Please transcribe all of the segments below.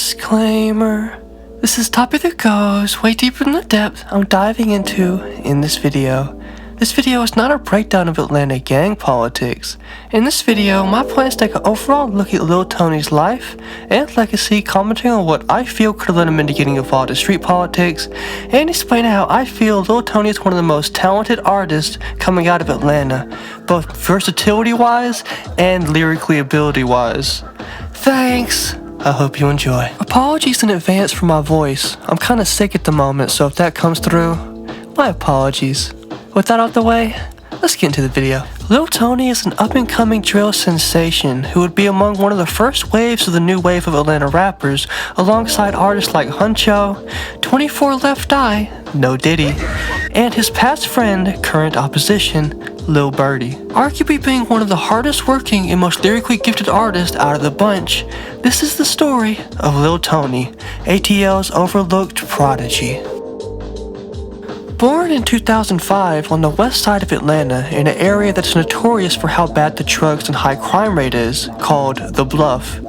Disclaimer. This is a topic that goes way deeper than the depth I'm diving into in this video. This video is not a breakdown of Atlanta gang politics. In this video, my plan is to take an overall look at Lil Tony's life and legacy, commenting on what I feel could have led him into getting involved in street politics, and explaining how I feel Lil Tony is one of the most talented artists coming out of Atlanta, both versatility-wise and lyrically ability-wise. Thanks! I hope you enjoy. Apologies in advance for my voice. I'm kinda sick at the moment, so if that comes through, my apologies. With that out the way, let's get into the video. Lil Tony is an up-and-coming drill sensation who would be among one of the first waves of the new wave of Atlanta rappers, alongside artists like Huncho, 24 Left Eye, No Diddy, and his past friend, current opposition, Lil Birdie. Arguably being one of the hardest working and most lyrically gifted artists out of the bunch, this is the story of Lil Tony, ATL's overlooked prodigy. Born in 2005 on the west side of Atlanta in an area that's notorious for how bad the drugs and high crime rate is, called The Bluff,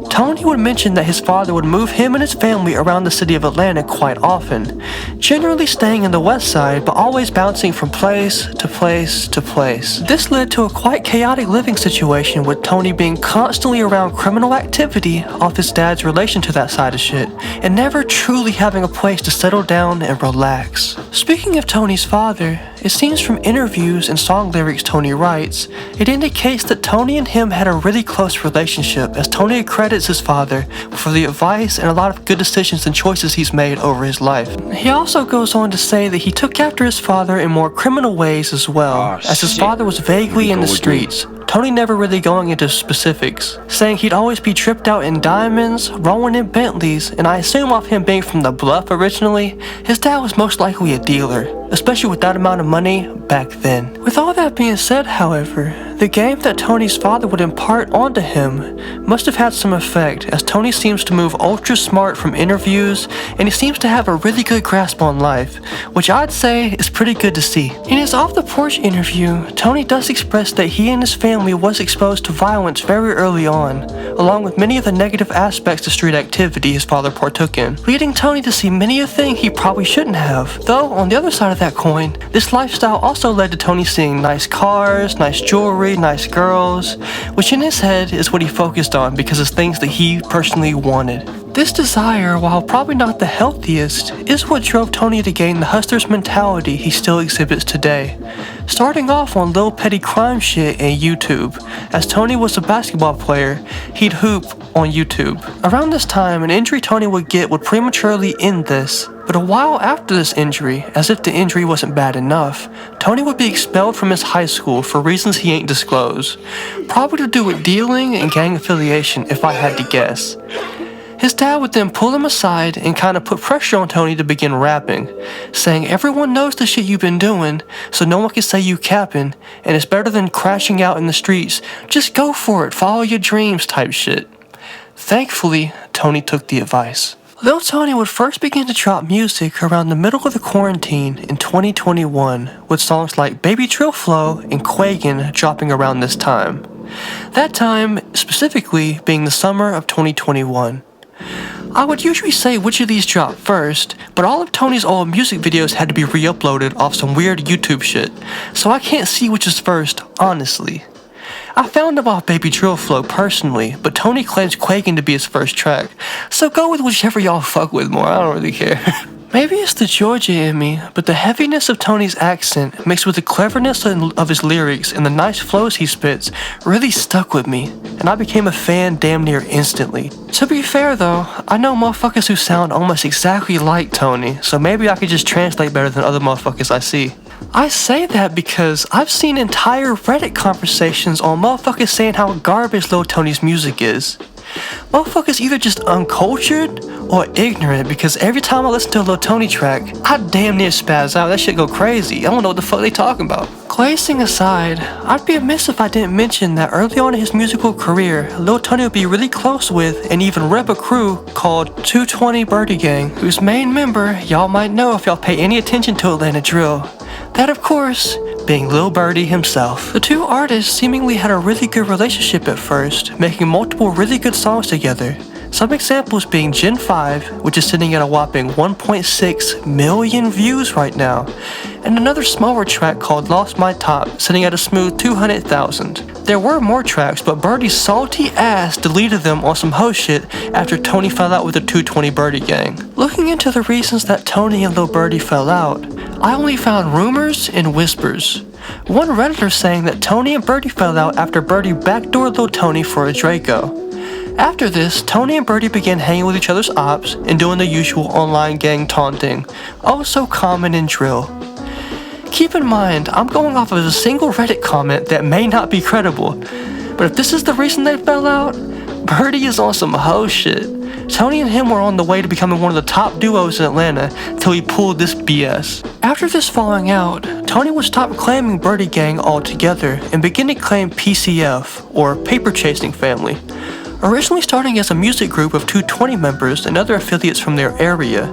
Tony would mention that his father would move him and his family around the city of Atlanta quite often, generally staying in the west side but always bouncing from place to place to place. This led to a quite chaotic living situation, with Tony being constantly around criminal activity off his dad's relation to that side of shit, and never truly having a place to settle down and relax. Speaking of Tony's father, it seems from interviews and song lyrics Tony writes, it indicates that Tony and him had a really close relationship, as Tony credits his father for the advice and a lot of good decisions and choices he's made over his life. He also goes on to say that he took after his father in more criminal ways as well, as his father was vaguely in the streets, Tony never really going into specifics, saying he'd always be tripped out in diamonds, rolling in Bentleys, and I assume off him being from the Bluff originally, his dad was most likely a dealer, especially with that amount of money back then. With all that being said, however, the game that Tony's father would impart onto him must have had some effect, as Tony seems to move ultra smart from interviews, and he seems to have a really good grasp on life, which I'd say is pretty good to see. In his Off the Porch interview, Tony does express that he and his family was exposed to violence very early on, along with many of the negative aspects of street activity his father partook in, leading Tony to see many a thing he probably shouldn't have. Though, on the other side of that coin, this lifestyle also led to Tony seeing nice cars, nice jewelry, nice girls, which in his head is what he focused on because it's things that he personally wanted. This desire, while probably not the healthiest, is what drove Tony to gain the hustler's mentality he still exhibits today. Starting off on little petty crime shit and YouTube. As Tony was a basketball player, he'd hoop on YouTube. Around this time, an injury Tony would get would prematurely end this, but a while after this injury, as if the injury wasn't bad enough, Tony would be expelled from his high school for reasons he ain't disclosed. Probably to do with dealing and gang affiliation, if I had to guess. His dad would then pull him aside and kinda put pressure on Tony to begin rapping, saying everyone knows the shit you've been doing, so no one can say you capping, and it's better than crashing out in the streets, just go for it, follow your dreams type shit. Thankfully, Tony took the advice. Lil Tony would first begin to drop music around the middle of the quarantine in 2021, with songs like Baby Trill Flow and Quagan dropping around this time. That time, specifically, being the summer of 2021. I would usually say which of these dropped first, but all of Tony's old music videos had to be re-uploaded off some weird YouTube shit, so I can't see which is first, honestly. I found him off Baby Drill Flow personally, but Tony claims Quaking to be his first track, so go with whichever y'all fuck with more, I don't really care. Maybe it's the Georgia in me, but the heaviness of Tony's accent mixed with the cleverness of his lyrics and the nice flows he spits really stuck with me, and I became a fan damn near instantly. To be fair though, I know motherfuckers who sound almost exactly like Tony, so maybe I could just translate better than other motherfuckers I see. I say that because I've seen entire Reddit conversations on motherfuckers saying how garbage Lil Tony's music is. Motherfuckers either just uncultured or ignorant, because every time I listen to a Lil Tony track, I damn near spaz out. That shit go crazy. I don't know what the fuck they talking about. Glazing aside, I'd be amiss if I didn't mention that early on in his musical career, Lil Tony would be really close with and even rep a crew called 220 Birdie Gang, whose main member y'all might know if y'all pay any attention to Atlanta drill. That, of course, being Lil Birdie himself. The two artists seemingly had a really good relationship at first, making multiple really good songs together. Some examples being Gen 5, which is sitting at a whopping 1.6 million views right now, and another smaller track called Lost My Top, sitting at a smooth 200,000. There were more tracks, but Birdie's salty ass deleted them on some ho shit after Tony fell out with the 220 Birdie gang. Looking into the reasons that Tony and Lil Birdie fell out, I only found rumors and whispers. One Redditor saying that Tony and Birdie fell out after Birdie backdoored Lil Tony for a Draco. After this, Tony and Birdie began hanging with each other's ops and doing the usual online gang taunting, also common in drill. Keep in mind, I'm going off of a single Reddit comment that may not be credible, but if this is the reason they fell out, Birdie is on some ho shit. Tony and him were on the way to becoming one of the top duos in Atlanta till he pulled this BS. After this falling out, Tony would stop claiming Birdie Gang altogether and begin to claim PCF, or Paper Chasing Family. Originally starting as a music group of 220 members and other affiliates from their area,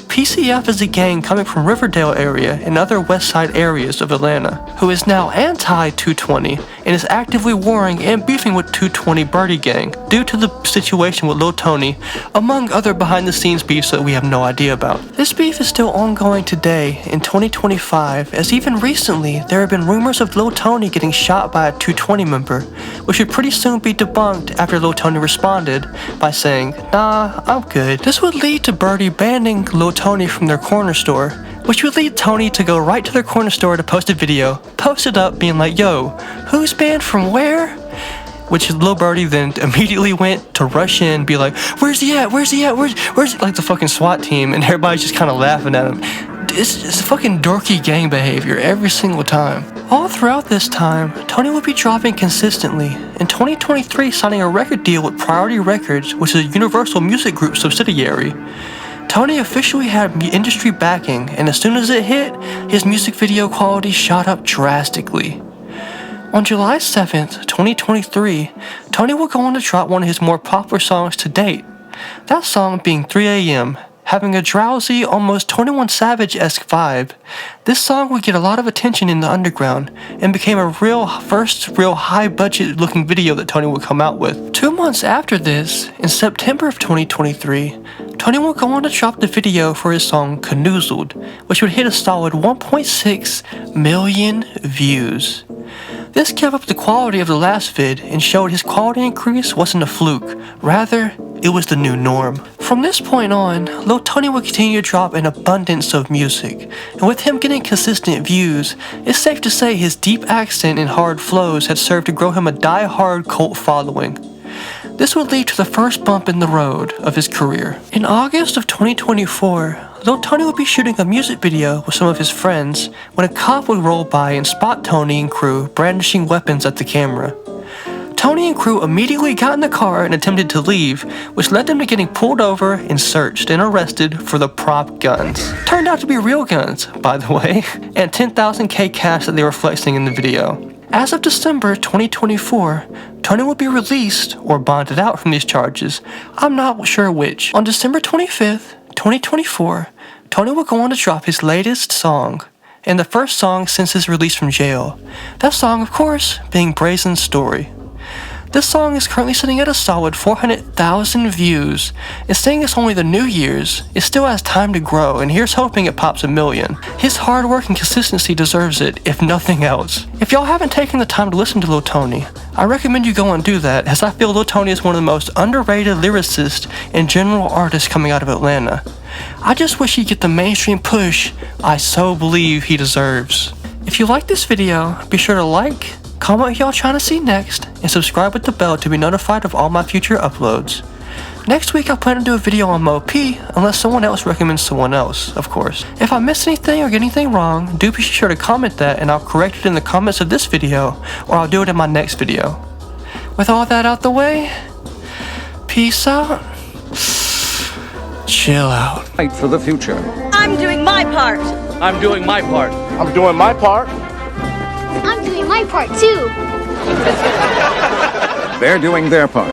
PCF is a gang coming from Riverdale area and other west side areas of Atlanta, who is now anti-220 and is actively warring and beefing with 220 Birdie Gang due to the situation with Lil Tony, among other behind the scenes beefs that we have no idea about. This beef is still ongoing today in 2025, as even recently there have been rumors of Lil Tony getting shot by a 220 member, which would pretty soon be debunked after Lil Tony responded by saying, "Nah, I'm good." This would lead to Birdie banning Lil Tony from their corner store, which would lead Tony to go right to their corner store to post a video, post it up being like, "Yo, who's banned from where?" Which Lil Birdie then immediately went to rush in, be like, "Where's he at? Where's he at? Where's like the fucking SWAT team?" And everybody's just kind of laughing at him. It's fucking dorky gang behavior every single time. All throughout this time, Tony would be dropping consistently, in 2023 signing a record deal with Priority Records, which is a Universal Music Group subsidiary. Tony officially had industry backing, and as soon as it hit, his music video quality shot up drastically. On July 7th, 2023, Tony will go on to drop one of his more popular songs to date. That song being 3 AM, having a drowsy, almost 21 Savage-esque vibe. This song would get a lot of attention in the underground and became a first real high-budget looking video that Tony would come out with. 2 months after this, in September of 2023, Tony will go on to drop the video for his song Canoozled, which would hit a solid 1.6 million views. This kept up the quality of the last vid and showed his quality increase wasn't a fluke, rather, it was the new norm. From this point on, Lil Tony would continue to drop an abundance of music, and with him getting consistent views, it's safe to say his deep accent and hard flows had served to grow him a die-hard cult following. This would lead to the first bump in the road of his career. In August of 2024, Lil Tony would be shooting a music video with some of his friends when a cop would roll by and spot Tony and crew brandishing weapons at the camera. Tony and crew immediately got in the car and attempted to leave, which led them to getting pulled over and searched and arrested for the prop guns. Turned out to be real guns, by the way, and 10,000K cash that they were flexing in the video. As of December 2024, Tony will be released or bonded out from these charges. I'm not sure which. On December 25th, 2024, Tony will go on to drop his latest song, and the first song since his release from jail. That song, of course, being Brazen Story. This song is currently sitting at a solid 400,000 views, and saying it's only the New Year's, it still has time to grow, and here's hoping it pops 1 million. His hard work and consistency deserves it, if nothing else. If y'all haven't taken the time to listen to Lil Tony, I recommend you go and do that, as I feel Lil Tony is one of the most underrated lyricists and general artists coming out of Atlanta. I just wish he'd get the mainstream push I so believe he deserves. If you like this video, be sure to like, comment what y'all trying to see next, and subscribe with the bell to be notified of all my future uploads. Next week I plan to do a video on Mo P, unless someone else recommends someone else, of course. If I miss anything or get anything wrong, do be sure to comment that and I'll correct it in the comments of this video, or I'll do it in my next video. With all that out the way, peace out, chill out. Fight for the future. I'm doing my part. I'm doing my part. I'm doing my part. I'm doing my part too. They're doing their part.